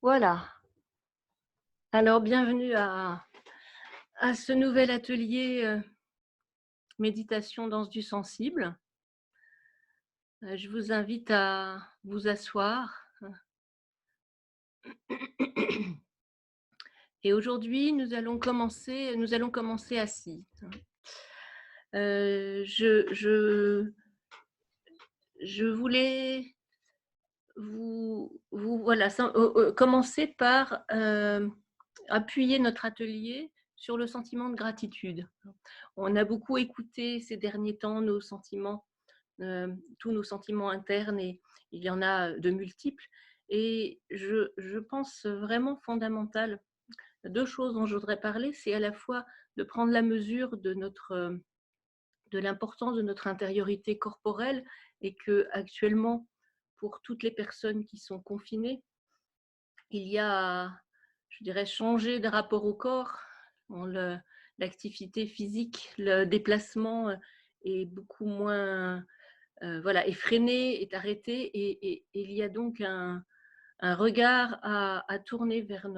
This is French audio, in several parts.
Voilà. Alors, bienvenue à ce nouvel atelier méditation danse du sensible. Je vous invite à vous asseoir. Et aujourd'hui, nous allons commencer assis. Je voulais commencer par appuyer notre atelier sur le sentiment de gratitude. On a beaucoup écouté ces derniers temps nos sentiments, tous nos sentiments internes, et il y en a de multiples. Et je pense vraiment fondamental, deux choses dont je voudrais parler, c'est à la fois de prendre la mesure de l'importance de notre intériorité corporelle, et que actuellement, pour toutes les personnes qui sont confinées, il y a, je dirais, changer de rapport au corps. L'activité physique, le déplacement est beaucoup moins est freiné, est arrêté, et il y a donc un regard à tourner vers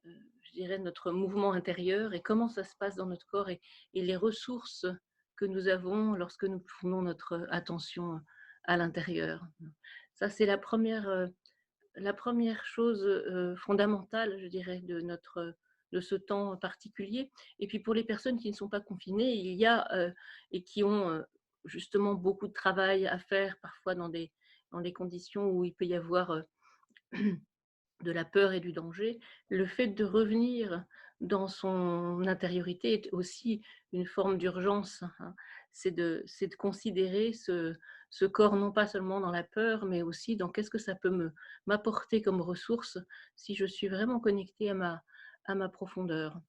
je dirais, notre mouvement intérieur, et comment ça se passe dans notre corps, et les ressources que nous avons lorsque nous tournons notre attention à l'intérieur. Ça, c'est la première chose fondamentale, je dirais, de ce temps particulier. Et puis pour les personnes qui ne sont pas confinées, il y a et qui ont justement beaucoup de travail à faire, parfois dans des conditions où il peut y avoir de la peur et du danger, le fait de revenir dans son intériorité est aussi une forme d'urgence, hein. C'est de considérer ce corps non pas seulement dans la peur, mais aussi dans qu'est-ce que ça peut m'apporter comme ressource si je suis vraiment connectée à ma profondeur.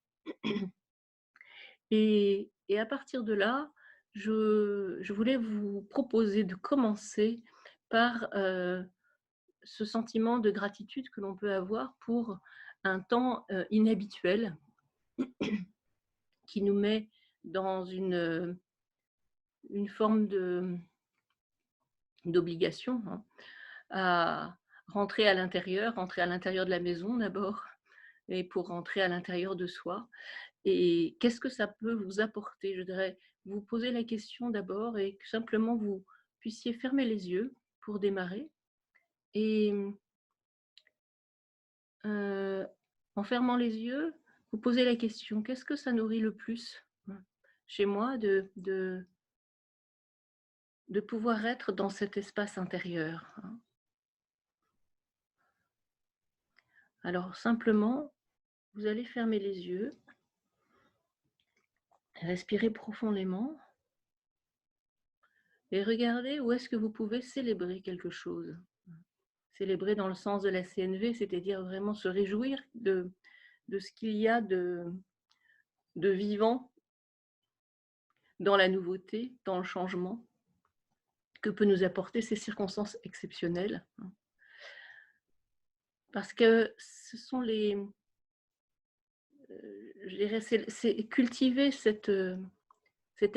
Et à partir de là, je voulais vous proposer de commencer par ce sentiment de gratitude que l'on peut avoir pour un temps inhabituel, qui nous met dans une forme d'obligation, hein, à rentrer à l'intérieur de la maison d'abord, et pour rentrer à l'intérieur de soi. Et qu'est-ce que ça peut vous apporter? Je voudrais vous poser la question d'abord, et que simplement vous puissiez fermer les yeux pour démarrer. Et en fermant les yeux, vous posez la question: qu'est-ce que ça nourrit le plus, chez moi, de pouvoir être dans cet espace intérieur, hein? Alors simplement, vous allez fermer les yeux, respirer profondément, et regarder où est-ce que vous pouvez célébrer quelque chose. Célébrer dans le sens de la CNV, c'est-à-dire vraiment se réjouir de ce qu'il y a de vivant dans la nouveauté, dans le changement, que peut nous apporter ces circonstances exceptionnelles. Parce que ce sont je dirais, c'est cultiver cette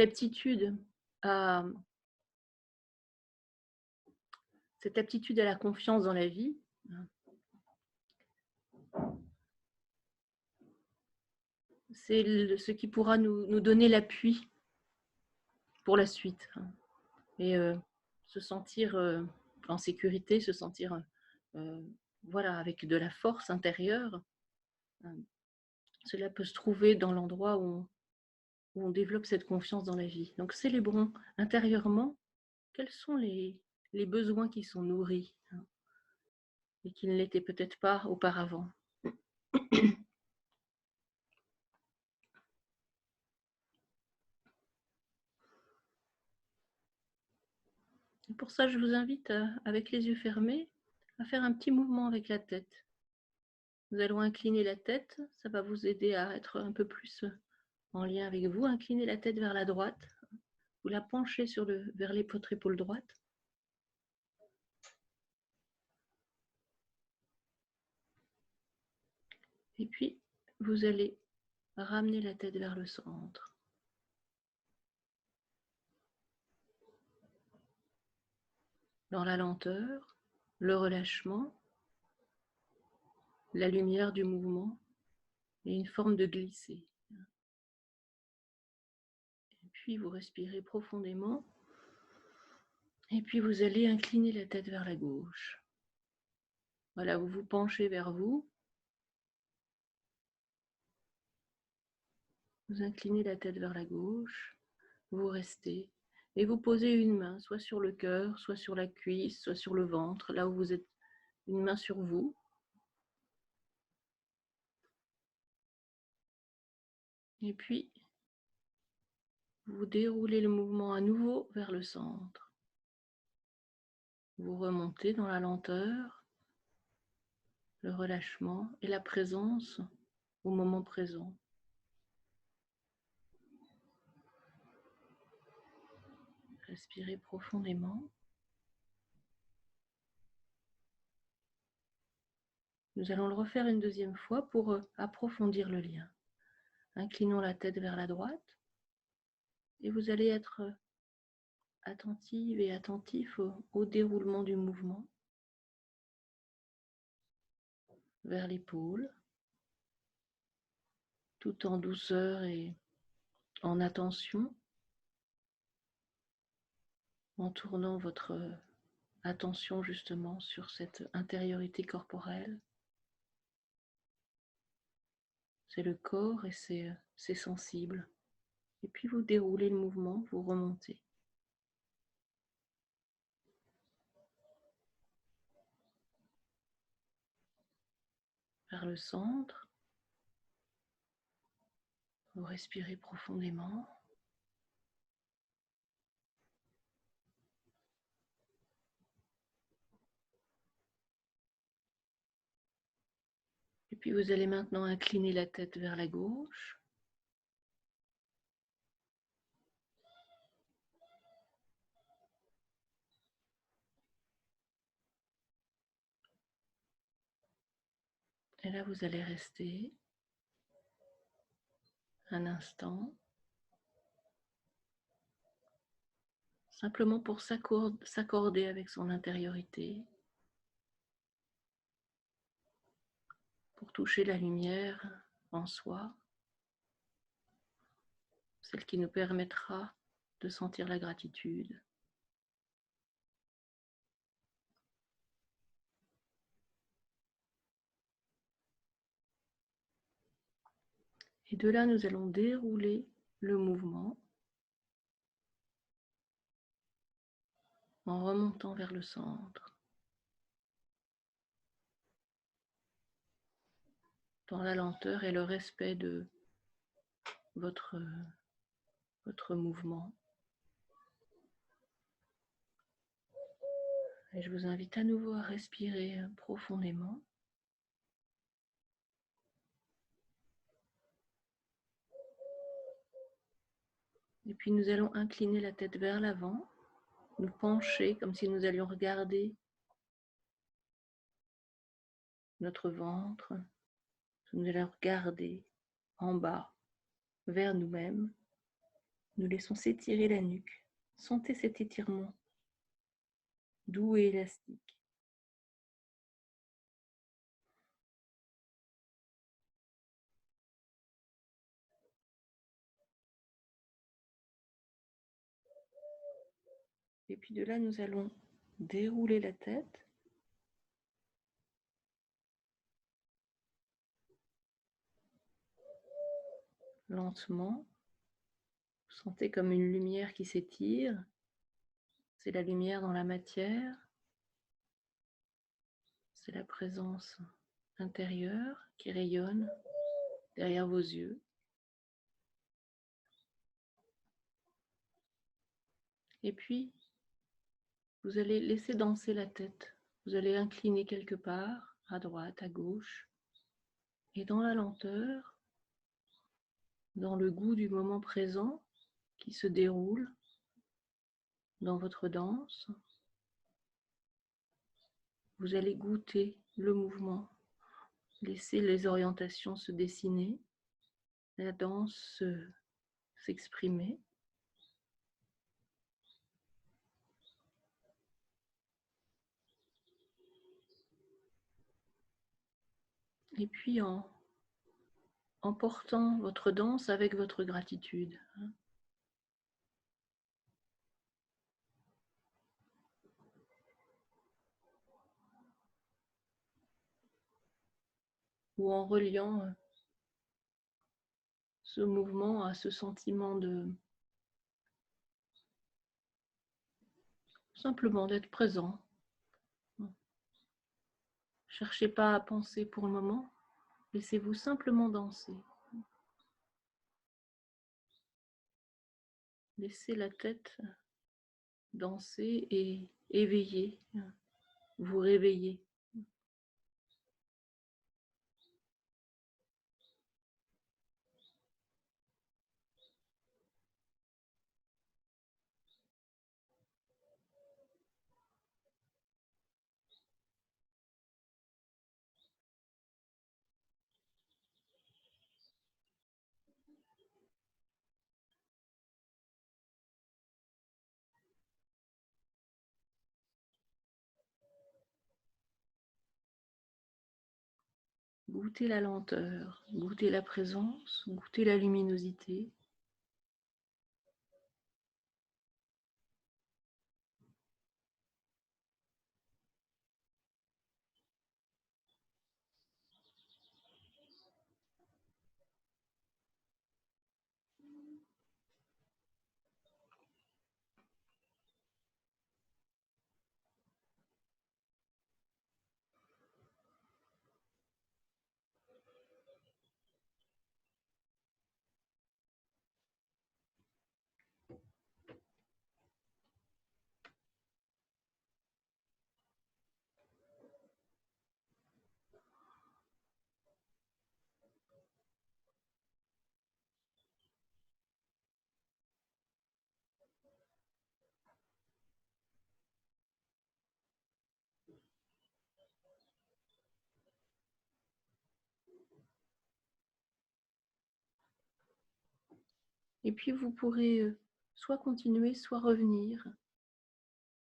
aptitude à la confiance dans la vie, c'est ce qui pourra nous donner l'appui pour la suite, hein. Et se sentir en sécurité, se sentir voilà, avec de la force intérieure. Cela peut se trouver dans l'endroit où on développe cette confiance dans la vie. Donc célébrons intérieurement quels sont les besoins qui sont nourris, hein, et qui ne l'étaient peut-être pas auparavant. Et pour ça, je vous invite, avec les yeux fermés, à faire un petit mouvement avec la tête. Nous allons incliner la tête, ça va vous aider à être un peu plus en lien avec vous. Inclinez la tête vers la droite, vous la penchez vers votre épaule droite. Et puis, vous allez ramener la tête vers le centre. Dans la lenteur, le relâchement, la lumière du mouvement et une forme de glisser. Et puis vous respirez profondément et puis vous allez incliner la tête vers la gauche. Voilà, vous vous penchez vers vous. Vous inclinez la tête vers la gauche, vous restez et vous posez une main soit sur le cœur, soit sur la cuisse, soit sur le ventre, là où vous êtes, une main sur vous. Et puis, vous déroulez le mouvement à nouveau vers le centre. Vous remontez dans la lenteur, le relâchement et la présence au moment présent. Respirez profondément. Nous allons le refaire une deuxième fois pour approfondir le lien. Inclinons la tête vers la droite et vous allez être attentive et attentif au déroulement du mouvement vers l'épaule, tout en douceur et en attention, en tournant votre attention justement sur cette intériorité corporelle. C'est le corps et c'est sensible. Et puis vous déroulez le mouvement, vous remontez. Vers le centre, vous respirez profondément. Et puis vous allez maintenant incliner la tête vers la gauche. Et là, vous allez rester un instant, simplement pour s'accorder avec son intériorité, pour toucher la lumière en soi, celle qui nous permettra de sentir la gratitude. Et de là, nous allons dérouler le mouvement en remontant vers le centre, dans la lenteur et le respect de votre mouvement. Et je vous invite à nouveau à respirer profondément. Et puis nous allons incliner la tête vers l'avant, nous pencher comme si nous allions regarder notre ventre. Nous allons regarder en bas, vers nous-mêmes. Nous laissons s'étirer la nuque. Sentez cet étirement doux et élastique. Et puis de là, nous allons dérouler la tête. Lentement. Vous sentez comme une lumière qui s'étire. C'est la lumière dans la matière. C'est la présence intérieure qui rayonne derrière vos yeux. Et puis, vous allez laisser danser la tête. Vous allez incliner quelque part, à droite, à gauche. Et dans la lenteur, dans le goût du moment présent qui se déroule dans votre danse, vous allez goûter le mouvement, laisser les orientations se dessiner, la danse s'exprimer. Et puis en portant votre danse avec votre gratitude. Ou en reliant ce mouvement à ce sentiment de simplement d'être présent. Cherchez pas à penser pour le moment, laissez-vous simplement danser. Laissez la tête danser et éveiller, vous réveiller. Goûtez la lenteur, goûtez la présence, goûtez la luminosité. Et puis vous pourrez soit continuer, soit revenir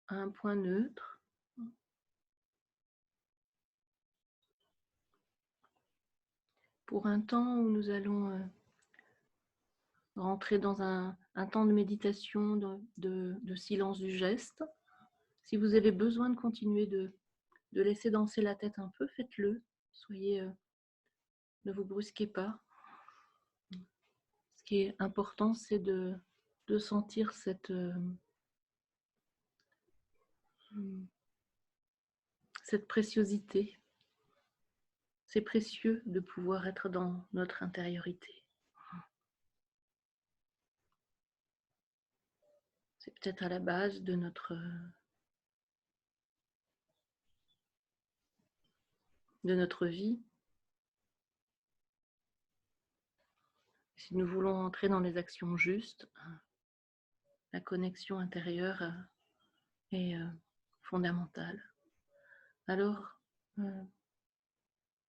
à un point neutre. Pour un temps où nous allons rentrer dans un temps de méditation, de silence du geste. Si vous avez besoin de continuer de laisser danser la tête un peu, faites-le. Ne vous brusquez pas. Ce qui est important, c'est de sentir cette préciosité. C'est précieux de pouvoir être dans notre intériorité. C'est peut-être à la base de notre vie. Si nous voulons entrer dans les actions justes, la connexion intérieure est fondamentale. Alors,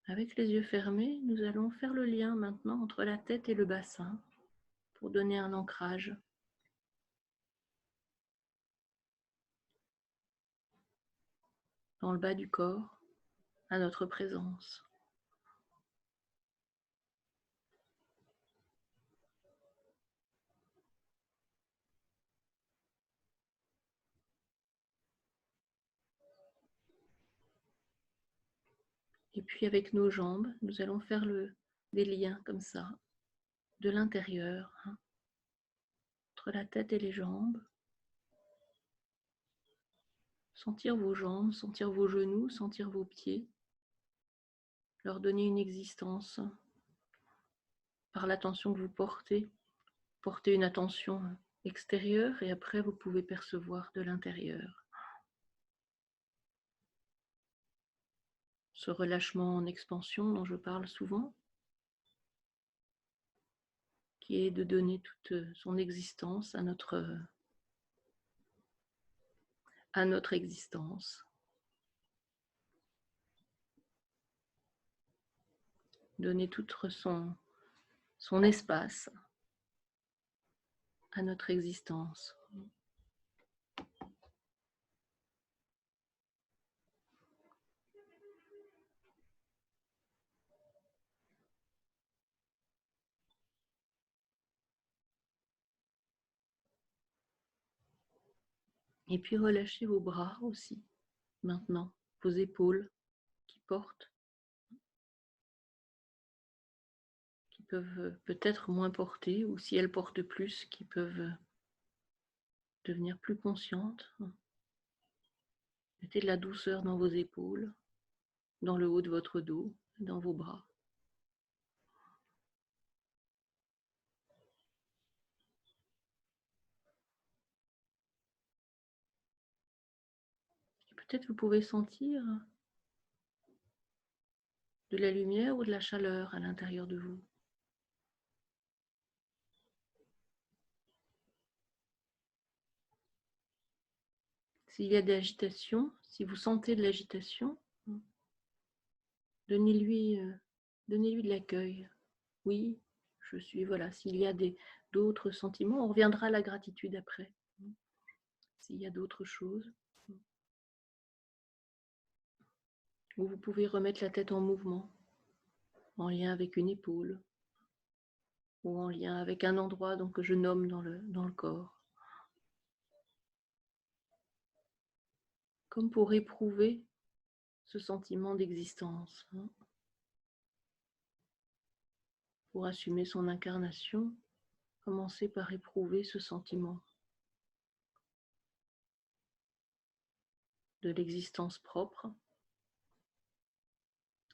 avec les yeux fermés, nous allons faire le lien maintenant entre la tête et le bassin pour donner un ancrage. Dans le bas du corps, à notre présence. Et puis avec nos jambes, nous allons faire des liens comme ça, de l'intérieur, entre la tête et les jambes. Sentir vos jambes, sentir vos genoux, sentir vos pieds. Leur donner une existence par l'attention que vous portez. Portez une attention extérieure et après vous pouvez percevoir de l'intérieur. Ce relâchement en expansion dont je parle souvent, qui est de donner toute son existence à notre existence. Donner tout son espace à notre existence. Et puis relâchez vos bras aussi, maintenant, vos épaules qui portent, qui peuvent peut-être moins porter, ou si elles portent plus, qui peuvent devenir plus conscientes. Mettez de la douceur dans vos épaules, dans le haut de votre dos, dans vos bras. Peut-être vous pouvez sentir de la lumière ou de la chaleur à l'intérieur de vous. S'il y a de l'agitation, si vous sentez de l'agitation, donnez-lui de l'accueil. Oui, je suis, voilà. S'il y a d'autres sentiments, on reviendra à la gratitude après. S'il y a d'autres choses. Ou vous pouvez remettre la tête en mouvement, en lien avec une épaule, ou en lien avec un endroit donc, que je nomme dans le corps. Comme pour éprouver ce sentiment d'existence. Pour assumer son incarnation, commencez par éprouver ce sentiment de l'existence propre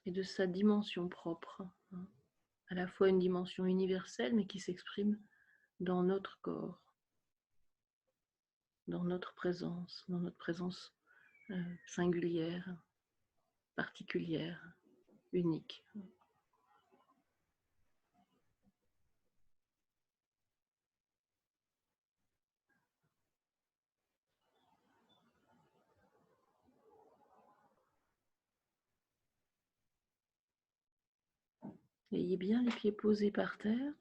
et de sa dimension propre, à la fois une dimension universelle mais qui s'exprime dans notre corps, dans notre présence singulière, particulière, unique. Ayez bien les pieds posés par terre.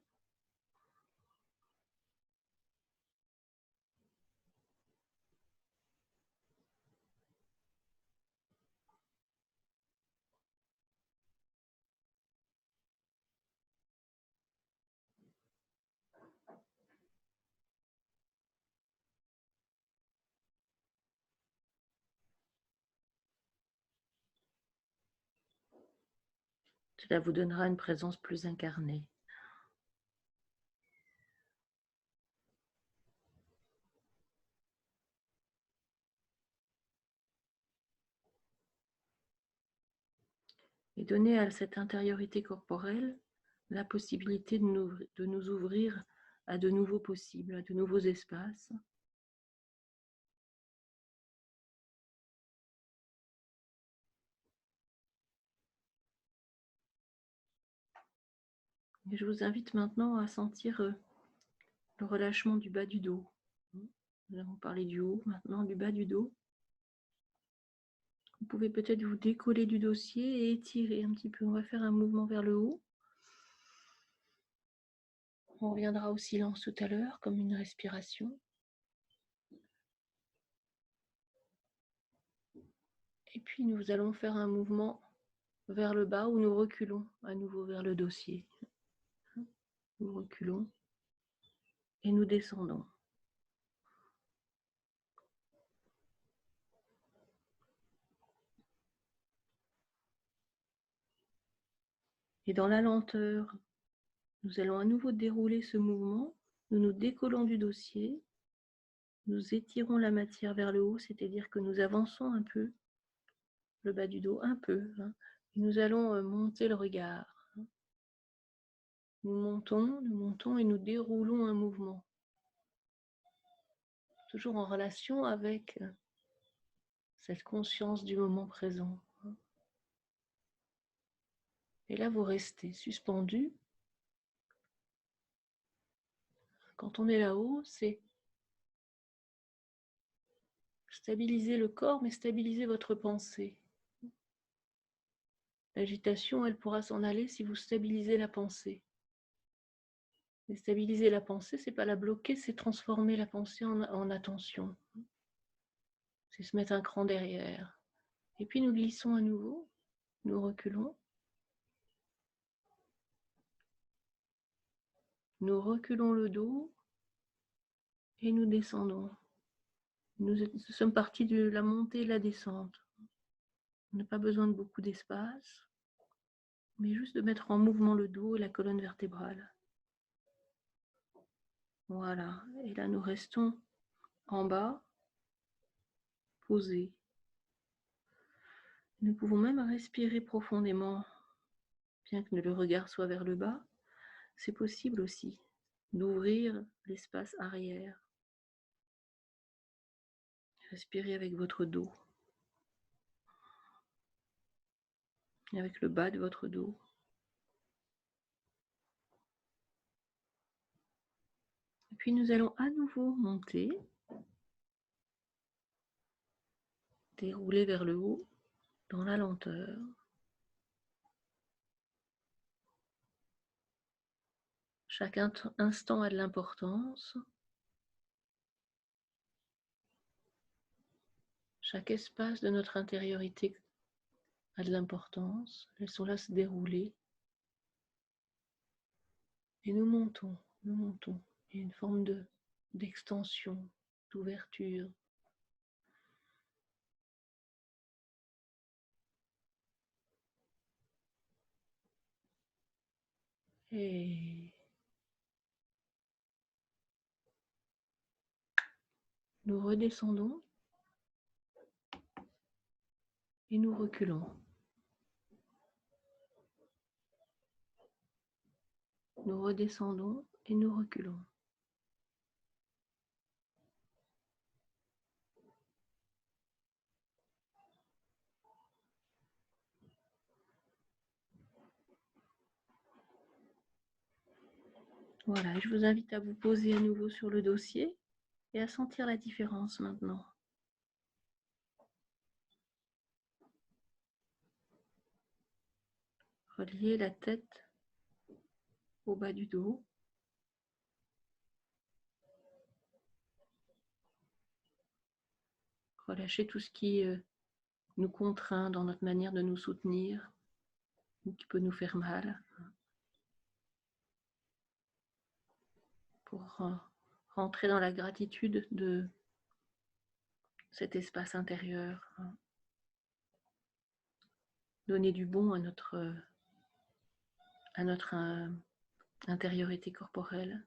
Cela vous donnera une présence plus incarnée. Et donnez à cette intériorité corporelle la possibilité de nous ouvrir à de nouveaux possibles, à de nouveaux espaces. Et je vous invite maintenant à sentir le relâchement du bas du dos. Nous avons parlé du haut, maintenant du bas du dos. Vous pouvez peut-être vous décoller du dossier et étirer un petit peu. On va faire un mouvement vers le haut. On reviendra au silence tout à l'heure, comme une respiration. Et puis nous allons faire un mouvement vers le bas où nous reculons à nouveau vers le dossier. Nous reculons et nous descendons. Et dans la lenteur, nous allons à nouveau dérouler ce mouvement. Nous nous décollons du dossier. Nous étirons la matière vers le haut, c'est-à-dire que nous avançons un peu le bas du dos, un peu. Et nous allons monter le regard. Nous montons et nous déroulons un mouvement. Toujours en relation avec cette conscience du moment présent. Et là, vous restez suspendu. Quand on est là-haut, c'est stabiliser le corps, mais stabiliser votre pensée. L'agitation, elle pourra s'en aller si vous stabilisez la pensée. Et stabiliser la pensée, c'est pas la bloquer, c'est transformer la pensée en attention. C'est se mettre un cran derrière. Et puis nous glissons à nouveau, nous reculons. Nous reculons le dos et nous descendons. Nous sommes partis de la montée et la descente. On n'a pas besoin de beaucoup d'espace, mais juste de mettre en mouvement le dos et la colonne vertébrale. Voilà, et là nous restons en bas, posés. Nous pouvons même respirer profondément, bien que le regard soit vers le bas. C'est possible aussi d'ouvrir l'espace arrière. Respirez avec votre dos, et avec le bas de votre dos. Et puis nous allons à nouveau monter, dérouler vers le haut dans la lenteur. Chaque instant a de l'importance. Chaque espace de notre intériorité a de l'importance. Laissons-la se dérouler. Et nous montons, nous montons. Il y a une forme d'extension, d'ouverture. Et nous redescendons et nous reculons. Nous redescendons et nous reculons. Voilà, je vous invite à vous poser à nouveau sur le dossier et à sentir la différence maintenant. Reliez la tête au bas du dos. Relâchez tout ce qui nous contraint dans notre manière de nous soutenir ou qui peut nous faire mal. Pour rentrer dans la gratitude de cet espace intérieur. Donner du bon à notre intériorité corporelle.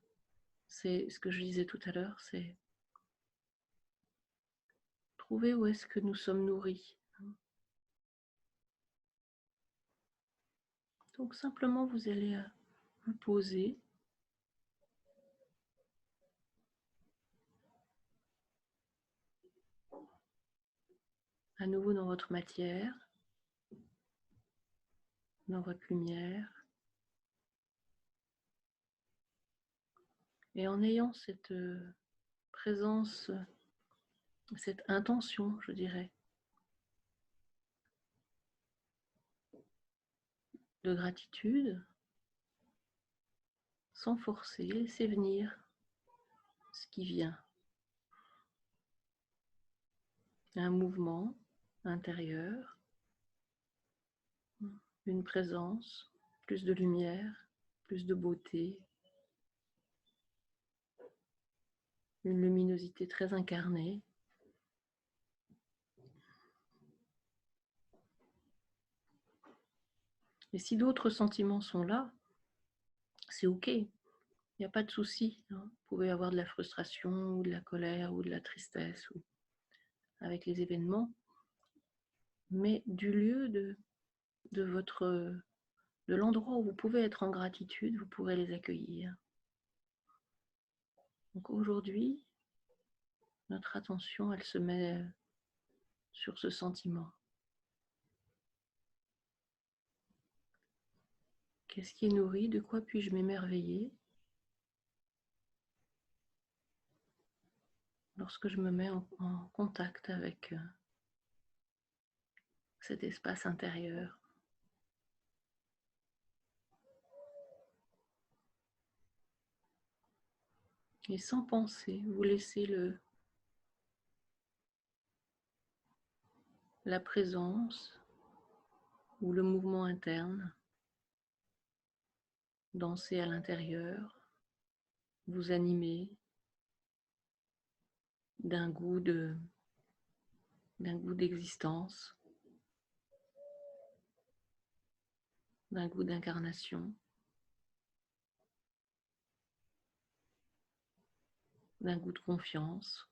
C'est ce que je disais tout à l'heure, c'est trouver où est-ce que nous sommes nourris. Donc simplement, vous allez vous poser. À nouveau dans votre matière, dans votre lumière. Et en ayant cette présence, cette intention, je dirais, de gratitude, sans forcer, laissez venir ce qui vient. Un mouvement intérieur, une présence, plus de lumière, plus de beauté, une luminosité très incarnée. Et si d'autres sentiments sont là, c'est ok, il n'y a pas de souci. Vous pouvez avoir de la frustration ou de la colère ou de la tristesse ou avec les événements, mais du lieu de l'endroit où vous pouvez être en gratitude, vous pourrez les accueillir. Donc aujourd'hui, notre attention, elle se met sur ce sentiment. Qu'est-ce qui est nourri? De quoi puis-je m'émerveiller lorsque je me mets en contact avec cet espace intérieur? Et sans penser, vous laissez la présence ou le mouvement interne danser à l'intérieur, vous animer, d'un goût d'existence, d'un goût d'incarnation, d'un goût de confiance.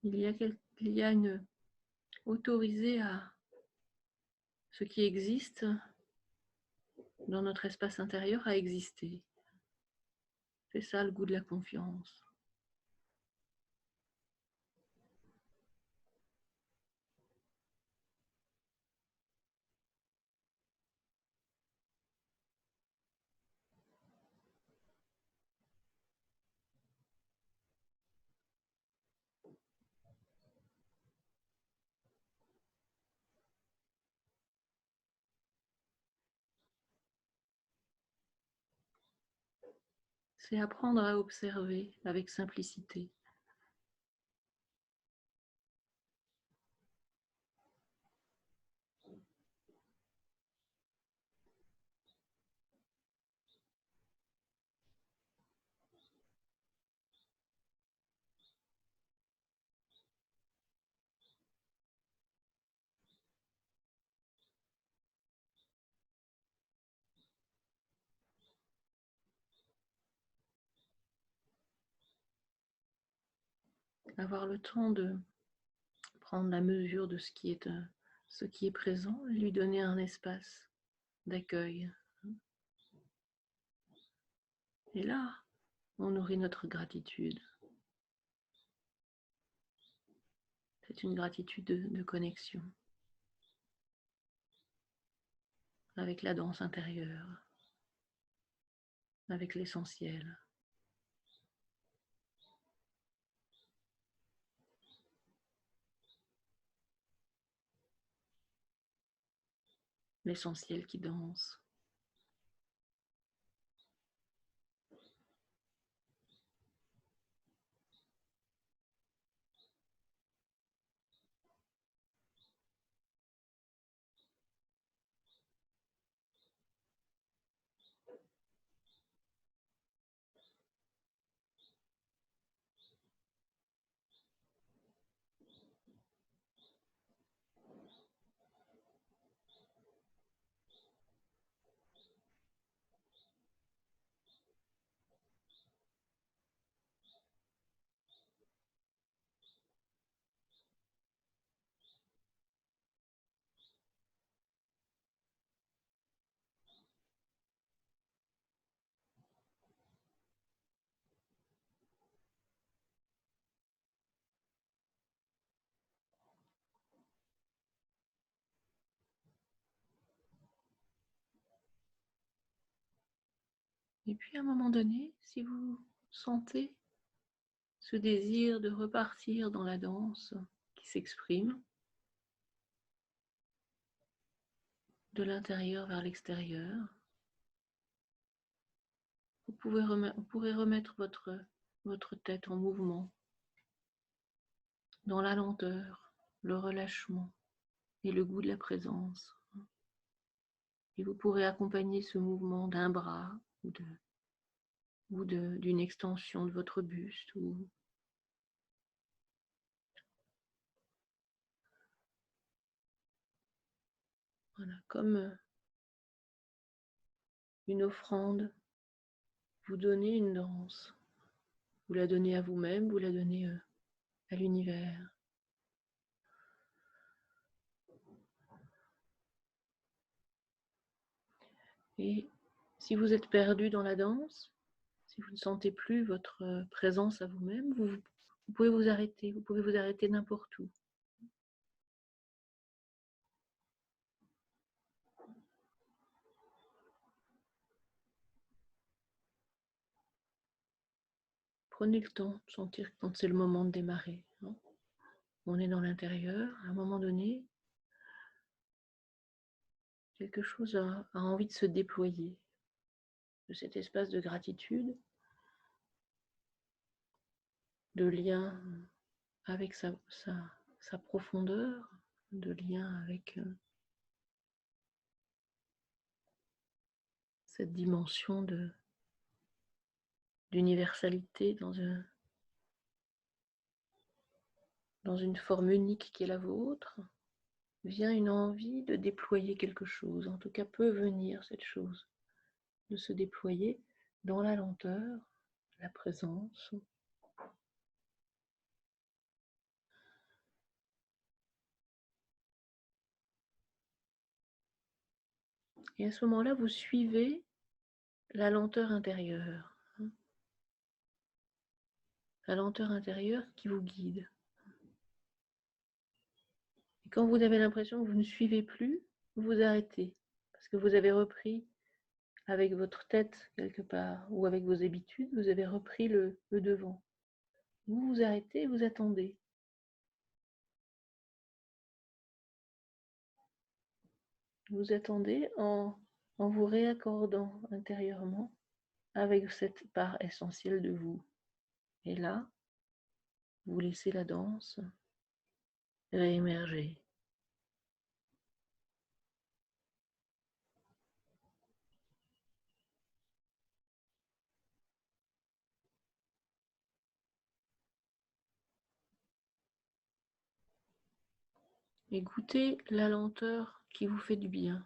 Il y a une autorisée à ce qui existe dans notre espace intérieur à exister. C'est ça le goût de la confiance. C'est apprendre à observer avec simplicité. Avoir le temps de prendre la mesure de ce qui est présent et lui donner un espace d'accueil. Et là, on nourrit notre gratitude. C'est une gratitude de connexion avec la danse intérieure, avec l'essentiel. L'essentiel qui danse. Et puis à un moment donné, si vous sentez ce désir de repartir dans la danse qui s'exprime de l'intérieur vers l'extérieur, vous pourrez remettre votre tête en mouvement dans la lenteur, le relâchement et le goût de la présence. Et vous pourrez accompagner ce mouvement d'un bras ou d'une extension de votre buste voilà, comme une offrande. Vous donnez une danse, vous la donnez à vous-même, vous la donnez à l'univers. Et si vous êtes perdu dans la danse, si vous ne sentez plus votre présence à vous-même, vous pouvez vous arrêter. Vous pouvez vous arrêter n'importe où. Prenez le temps de sentir quand c'est le moment de démarrer. On est dans l'intérieur. À un moment donné, quelque chose a envie de se déployer, de cet espace de gratitude, de lien avec sa profondeur, de lien avec cette dimension d'universalité dans une forme unique qui est la vôtre, vient une envie de déployer quelque chose, en tout cas peut venir cette chose, de se déployer dans la lenteur, la présence. Et à ce moment-là, vous suivez la lenteur intérieure. La lenteur intérieure qui vous guide. Et quand vous avez l'impression que vous ne suivez plus, vous arrêtez. Parce que vous avez repris avec votre tête quelque part, ou avec vos habitudes, vous avez repris le devant. Vous vous arrêtez et vous attendez. Vous attendez en vous réaccordant intérieurement avec cette part essentielle de vous. Et là, vous laissez la danse réémerger. Et goûtez la lenteur qui vous fait du bien.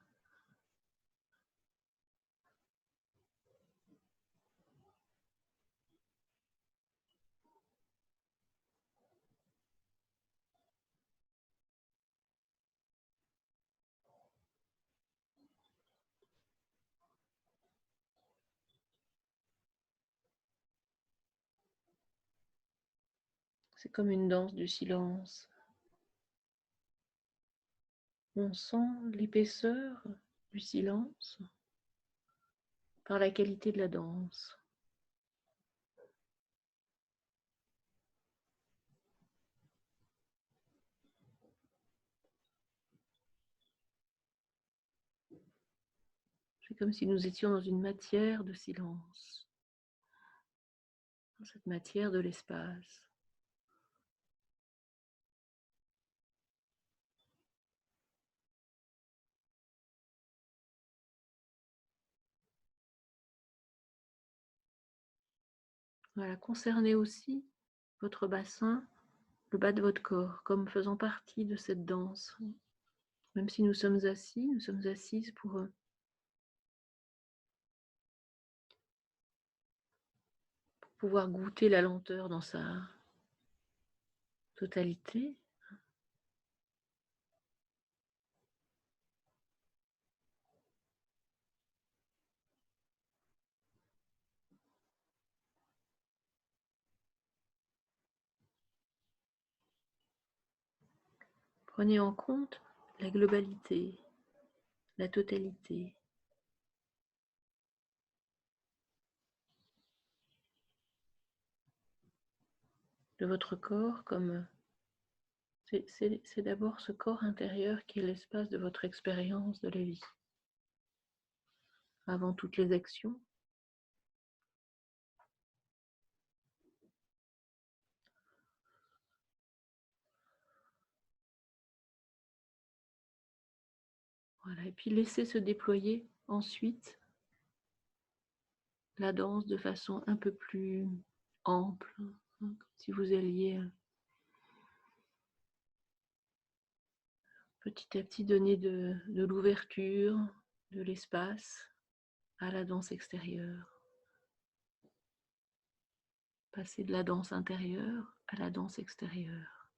C'est comme une danse du silence. On sent l'épaisseur du silence par la qualité de la danse. C'est comme si nous étions dans une matière de silence, dans cette matière de l'espace. Voilà, concernez aussi votre bassin, le bas de votre corps, comme faisant partie de cette danse. Même si nous sommes assis, nous sommes assises pour pouvoir goûter la lenteur dans sa totalité. Prenez en compte la globalité, la totalité. De votre corps, comme c'est d'abord ce corps intérieur qui est l'espace de votre expérience de la vie. Avant toutes les actions, voilà. Et puis laissez se déployer ensuite la danse de façon un peu plus ample, hein, comme si vous alliez petit à petit donner de l'ouverture, de l'espace à la danse extérieure. Passer de la danse intérieure à la danse extérieure.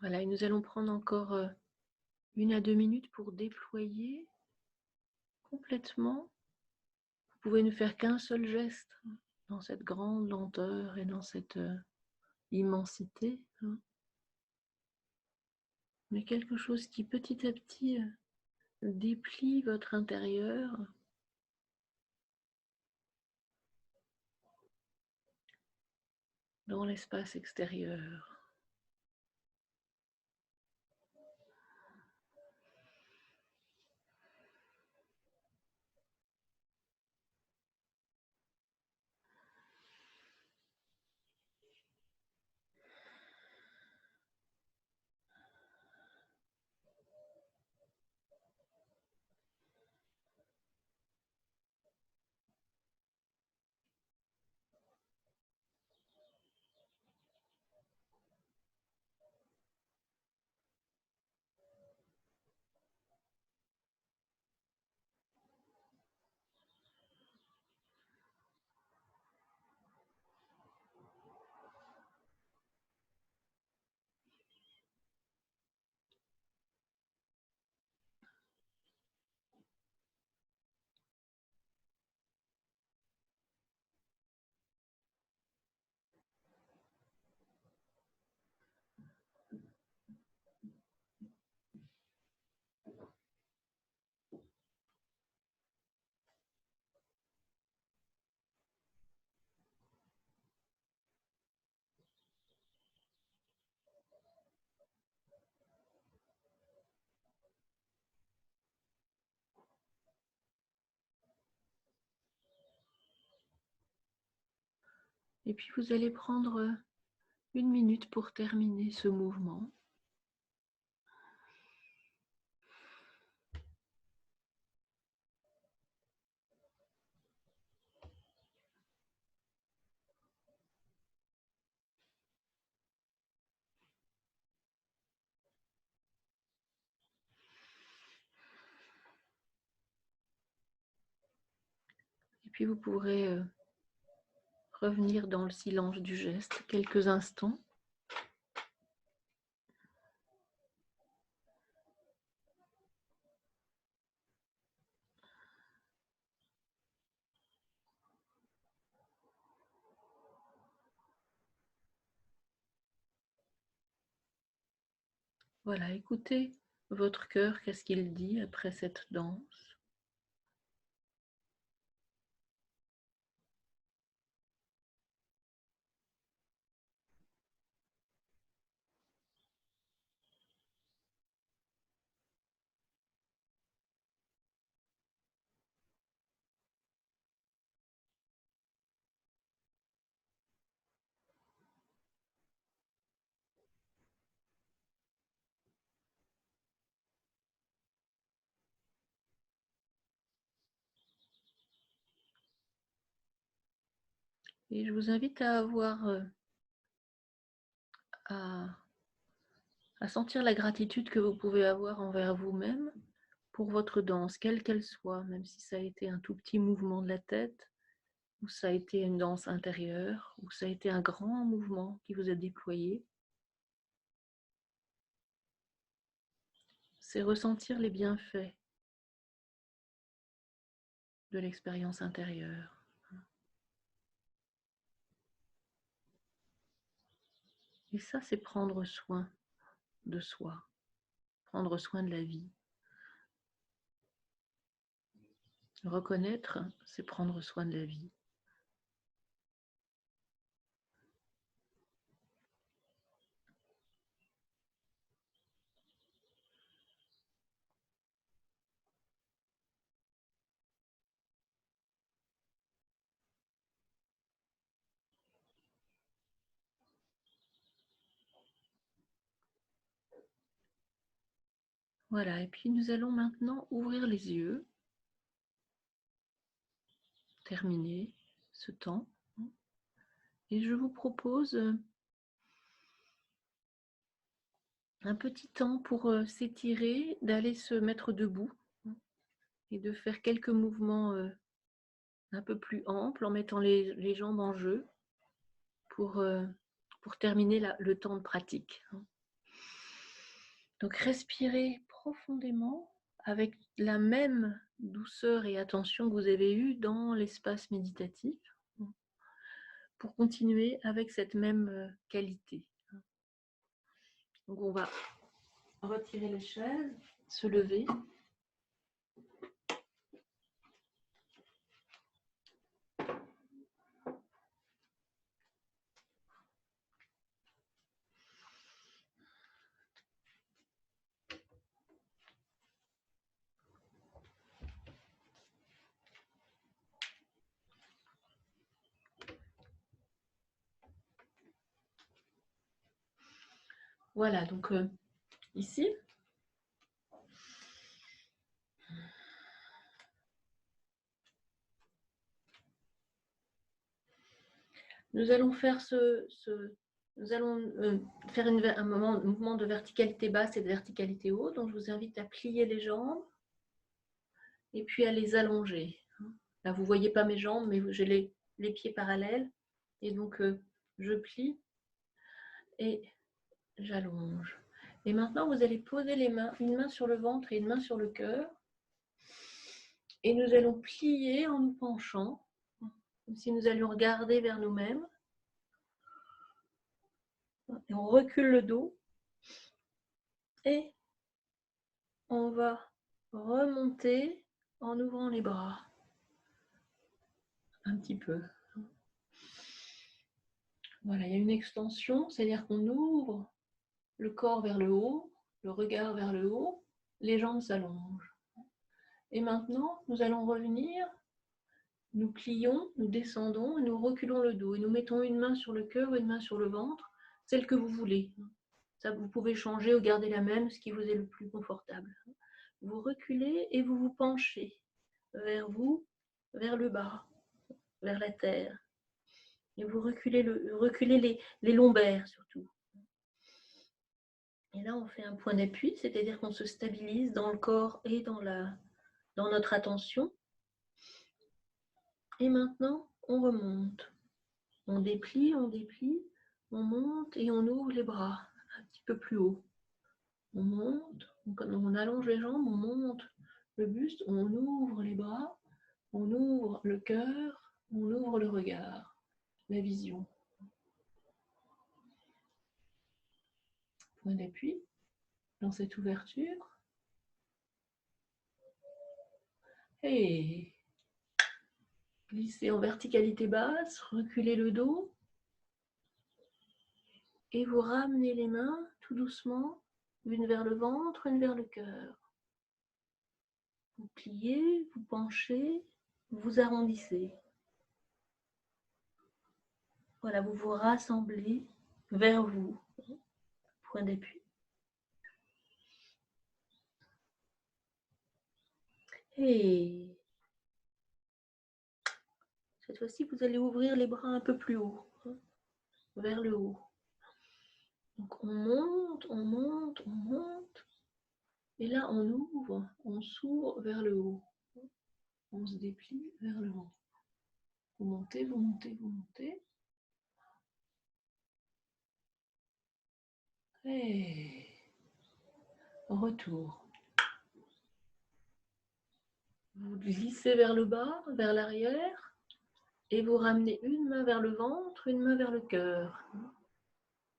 Voilà, et nous allons prendre encore 1 à 2 minutes pour déployer complètement. Vous pouvez ne faire qu'un seul geste dans cette grande lenteur et dans cette immensité, hein. Mais quelque chose qui petit à petit déplie votre intérieur dans l'espace extérieur. Et puis vous allez prendre 1 minute pour terminer ce mouvement. Et puis vous pourrez revenir dans le silence du geste quelques instants. Voilà, écoutez votre cœur, qu'est-ce qu'il dit après cette danse? Et je vous invite à avoir à sentir la gratitude que vous pouvez avoir envers vous-même pour votre danse, quelle qu'elle soit, même si ça a été un tout petit mouvement de la tête, ou ça a été une danse intérieure, ou ça a été un grand mouvement qui vous a déployé. C'est ressentir les bienfaits de l'expérience intérieure. Et ça, c'est prendre soin de soi, prendre soin de la vie. Reconnaître, c'est prendre soin de la vie. Voilà, et puis nous allons maintenant ouvrir les yeux, terminer ce temps. Et je vous propose un petit temps pour s'étirer, d'aller se mettre debout et de faire quelques mouvements un peu plus amples en mettant les jambes en jeu pour terminer le temps de pratique. Donc respirez profondément avec la même douceur et attention que vous avez eue dans l'espace méditatif pour continuer avec cette même qualité. Donc on va retirer les chaises, se lever. Voilà, donc ici, nous allons faire nous allons faire un mouvement de verticalité basse et de verticalité haute. Donc je vous invite à plier les jambes et puis à les allonger. Là, vous ne voyez pas mes jambes, mais j'ai les pieds parallèles. Et donc, je plie et j'allonge. Et maintenant, vous allez poser les mains, une main sur le ventre et une main sur le cœur. Et nous allons plier en nous penchant, comme si nous allions regarder vers nous-mêmes. Et on recule le dos. Et on va remonter en ouvrant les bras. Un petit peu. Voilà, il y a une extension, c'est-à-dire qu'on ouvre le corps vers le haut, le regard vers le haut, les jambes s'allongent. Et maintenant, nous allons revenir, nous plions, nous descendons, et nous reculons le dos. Et nous mettons une main sur le cœur, une main sur le ventre, celle que vous voulez. Ça, vous pouvez changer ou garder la même, ce qui vous est le plus confortable. Vous reculez et vous vous penchez vers vous, vers le bas, vers la terre. Et vous reculez les lombaires surtout. Et là, on fait un point d'appui, c'est-à-dire qu'on se stabilise dans le corps et dans notre attention. Et maintenant, on remonte. On déplie, on monte et on ouvre les bras un petit peu plus haut. On monte, on allonge les jambes, on monte le buste, on ouvre les bras, on ouvre le cœur, on ouvre le regard, la vision. Point d'appui dans cette ouverture. Et glissez en verticalité basse, reculez le dos. Et vous ramenez les mains tout doucement, une vers le ventre, une vers le cœur. Vous pliez, vous penchez, vous arrondissez. Voilà, vous vous rassemblez vers vous. Point d'appui. Et cette fois-ci, vous allez ouvrir les bras un peu plus haut, vers le haut. Donc on monte, on monte, on monte. Et là, on ouvre, on s'ouvre vers le haut. On se déplie vers le haut. Vous montez, vous montez, vous montez. Et retour. Vous glissez vers le bas, vers l'arrière, et vous ramenez une main vers le ventre, une main vers le cœur.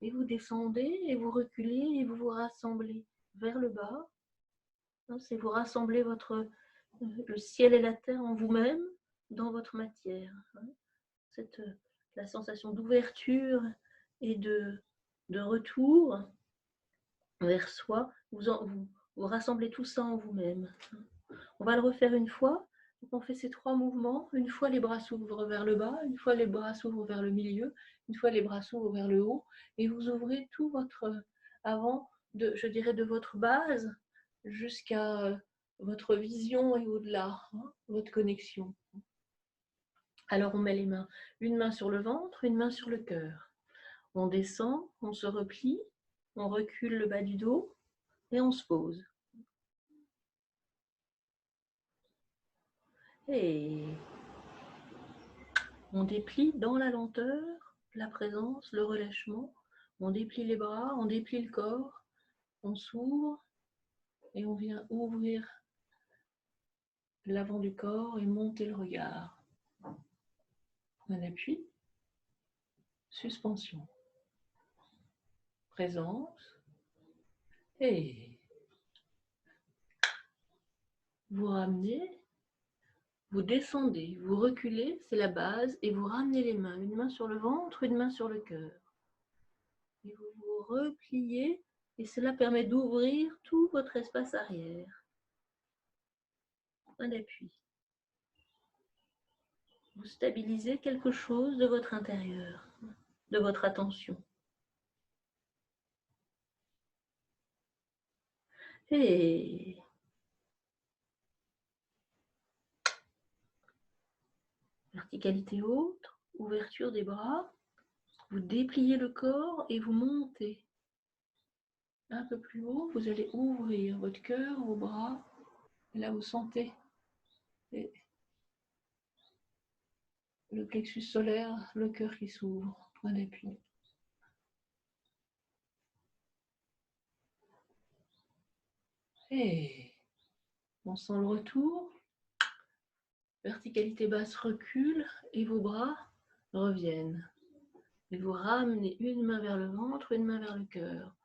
Et vous descendez, et vous reculez, et vous vous rassemblez vers le bas. C'est vous rassembler le ciel et la terre en vous-même, dans votre matière. La sensation d'ouverture et de retour vers soi, vous rassemblez tout ça en vous-même. On va le refaire une fois. Donc on fait ces 3 mouvements. Une fois, les bras s'ouvrent vers le bas. Une fois, les bras s'ouvrent vers le milieu. Une fois, les bras s'ouvrent vers le haut. Et vous ouvrez tout je dirais, de votre base jusqu'à votre vision et au-delà, votre connexion. Alors, on met les mains, une main sur le ventre, une main sur le cœur. On descend, on se replie, on recule le bas du dos et on se pose. Et on déplie dans la lenteur, la présence, le relâchement. On déplie les bras, on déplie le corps. On s'ouvre et on vient ouvrir l'avant du corps et monter le regard. Un appui, suspension, présence et vous ramenez, vous descendez, vous reculez, c'est la base, et vous ramenez les mains, une main sur le ventre, une main sur le cœur. Et vous vous repliez et cela permet d'ouvrir tout votre espace arrière. Un appui. Vous stabilisez quelque chose de votre intérieur, de votre attention. Et verticalité haute, ouverture des bras, vous dépliez le corps et vous montez. Un peu plus haut, vous allez ouvrir votre cœur, vos bras, et là vous sentez le plexus solaire, le cœur qui s'ouvre, point d'appui. Et on sent le retour. Verticalité basse recule et vos bras reviennent. Et vous ramenez une main vers le ventre, une main vers le cœur.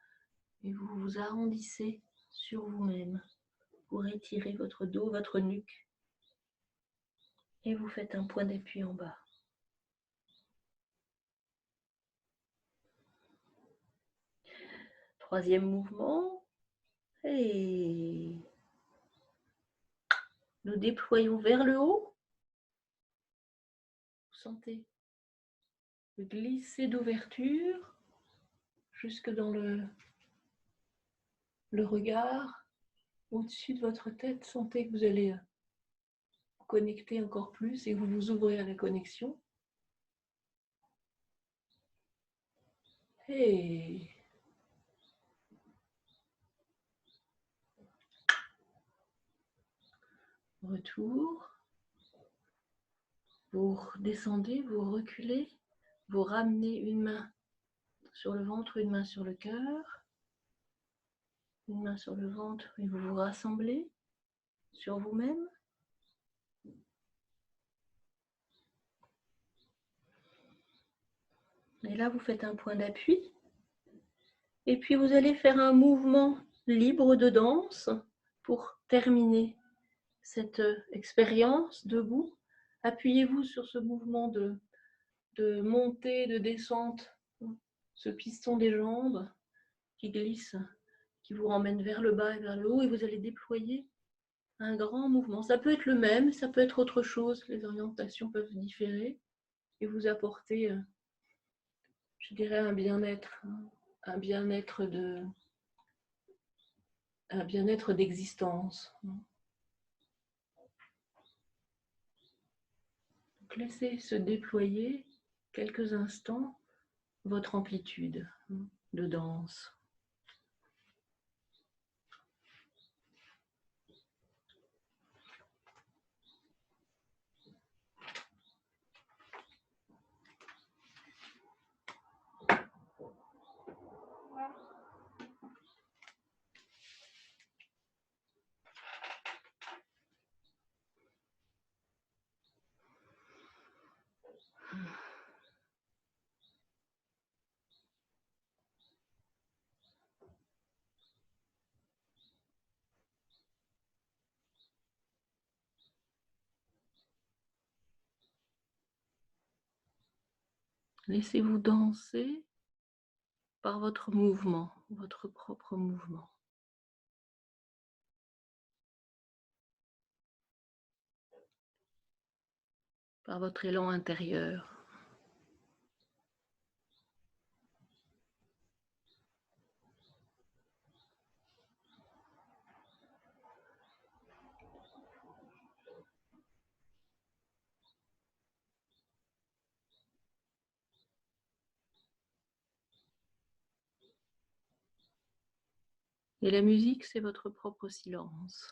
Et vous vous arrondissez sur vous-même pour étirer votre dos, votre nuque. Et vous faites un point d'appui en bas. Troisième mouvement. Et nous déployons vers le haut. Vous sentez le glisser d'ouverture jusque dans le regard. Au-dessus de votre tête, sentez que vous allez vous connecter encore plus et vous vous ouvrez à la connexion. Et retour. Vous descendez, vous reculez, vous ramenez une main sur le ventre, une main sur le cœur, une main sur le ventre et vous vous rassemblez sur vous-même. Et là, vous faites un point d'appui. Et puis, vous allez faire un mouvement libre de danse pour terminer cette expérience debout. Appuyez-vous sur ce mouvement de montée, de descente, ce piston des jambes qui glisse, qui vous ramène vers le bas et vers le haut, et vous allez déployer un grand mouvement. Ça peut être le même, ça peut être autre chose, les orientations peuvent différer, et vous apporter, je dirais, un bien-être d'existence. Donc, laissez se déployer quelques instants votre amplitude de danse. Laissez-vous danser par votre mouvement, votre propre mouvement. Par votre élan intérieur. Et la musique, c'est votre propre silence.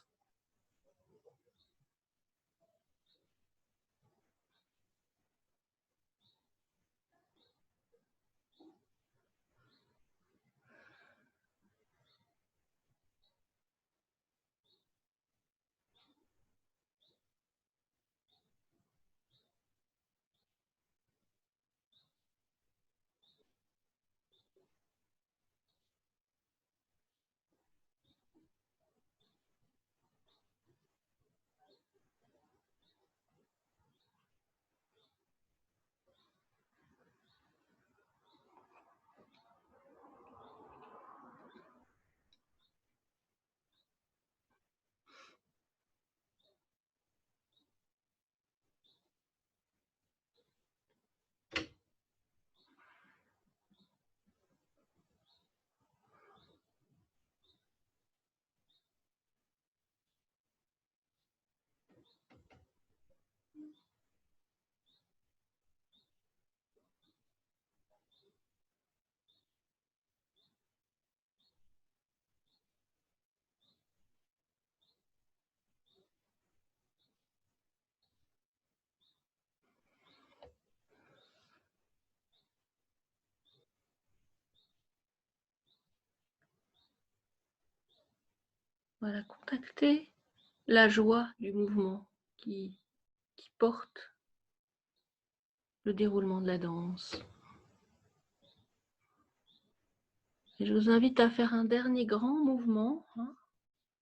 Voilà, contactez la joie du mouvement qui porte le déroulement de la danse. Et je vous invite à faire un dernier grand mouvement,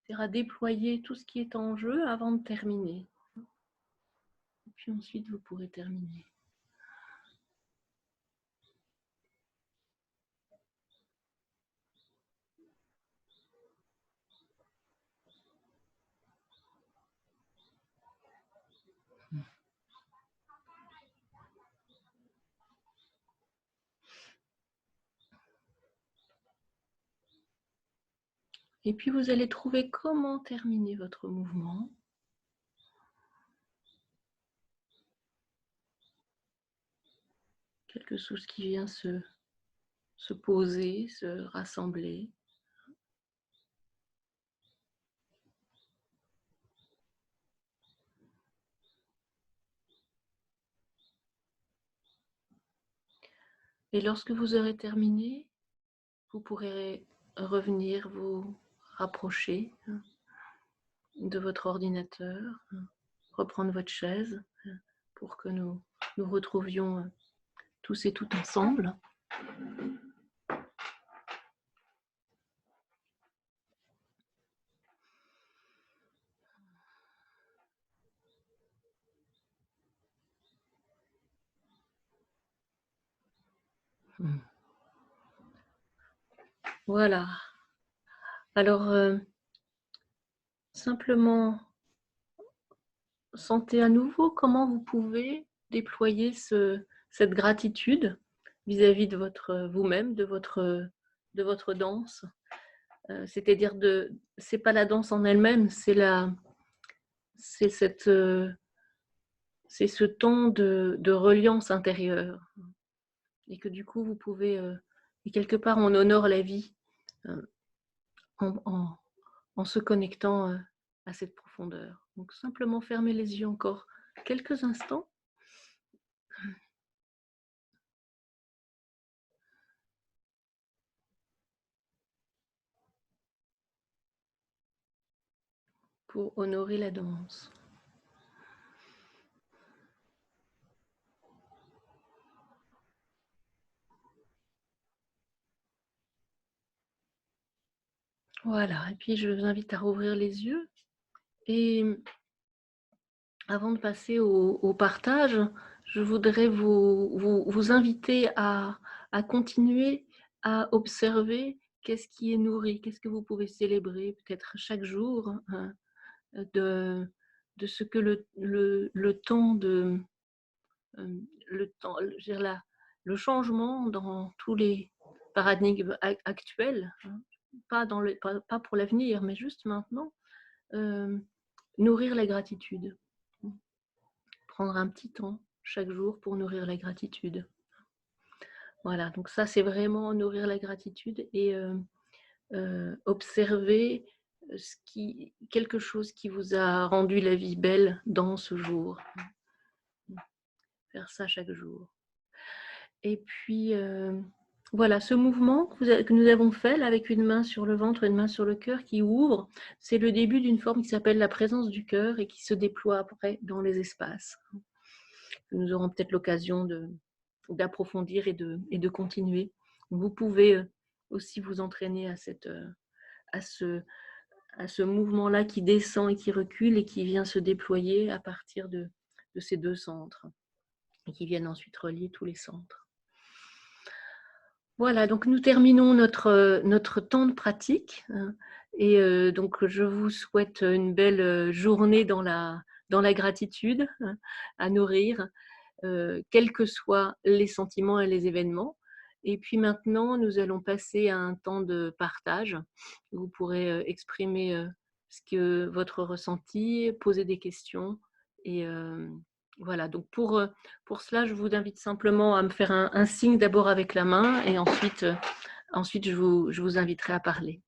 c'est-à-dire à déployer tout ce qui est en jeu avant de terminer. Et puis ensuite, vous pourrez terminer. Et puis, vous allez trouver comment terminer votre mouvement. Quelque chose qui vient se poser, se rassembler. Et lorsque vous aurez terminé, vous pourrez revenir vous rapprocher de votre ordinateur, reprendre votre chaise pour que nous retrouvions tous et toutes ensemble. Voilà. Alors, simplement, sentez à nouveau comment vous pouvez déployer cette gratitude vis-à-vis de votre vous-même, de votre danse. C'est-à-dire c'est pas la danse en elle-même, c'est ce temps de reliance intérieure. Et que du coup, vous pouvez, et quelque part, on honore la vie en se connectant à cette profondeur. Donc, simplement fermez les yeux encore quelques instants. Pour honorer la danse. Voilà, et puis je vous invite à rouvrir les yeux. Et avant de passer au partage, je voudrais vous inviter à continuer à observer qu'est-ce qui est nourri, qu'est-ce que vous pouvez célébrer peut-être chaque jour, de ce que le temps je veux dire le changement dans tous les paradigmes actuels, pas pour l'avenir, mais juste maintenant, nourrir la gratitude. Prendre un petit temps chaque jour pour nourrir la gratitude. Voilà, donc ça c'est vraiment nourrir la gratitude et observer quelque chose qui vous a rendu la vie belle dans ce jour. Faire ça chaque jour. Et puis voilà, ce mouvement que nous avons fait là, avec une main sur le ventre et une main sur le cœur qui ouvre, c'est le début d'une forme qui s'appelle la présence du cœur et qui se déploie après dans les espaces. Nous aurons peut-être l'occasion d'approfondir et de continuer. Vous pouvez aussi vous entraîner à ce mouvement-là qui descend et qui recule et qui vient se déployer à partir de ces deux centres et qui viennent ensuite relier tous les centres. Voilà, donc nous terminons notre temps de pratique et donc je vous souhaite une belle journée dans la gratitude à nourrir, quels que soient les sentiments et les événements. Et puis maintenant, nous allons passer à un temps de partage. Vous pourrez exprimer votre ressenti, poser des questions et voilà, donc pour cela, je vous invite simplement à me faire un signe d'abord avec la main et ensuite je vous inviterai à parler.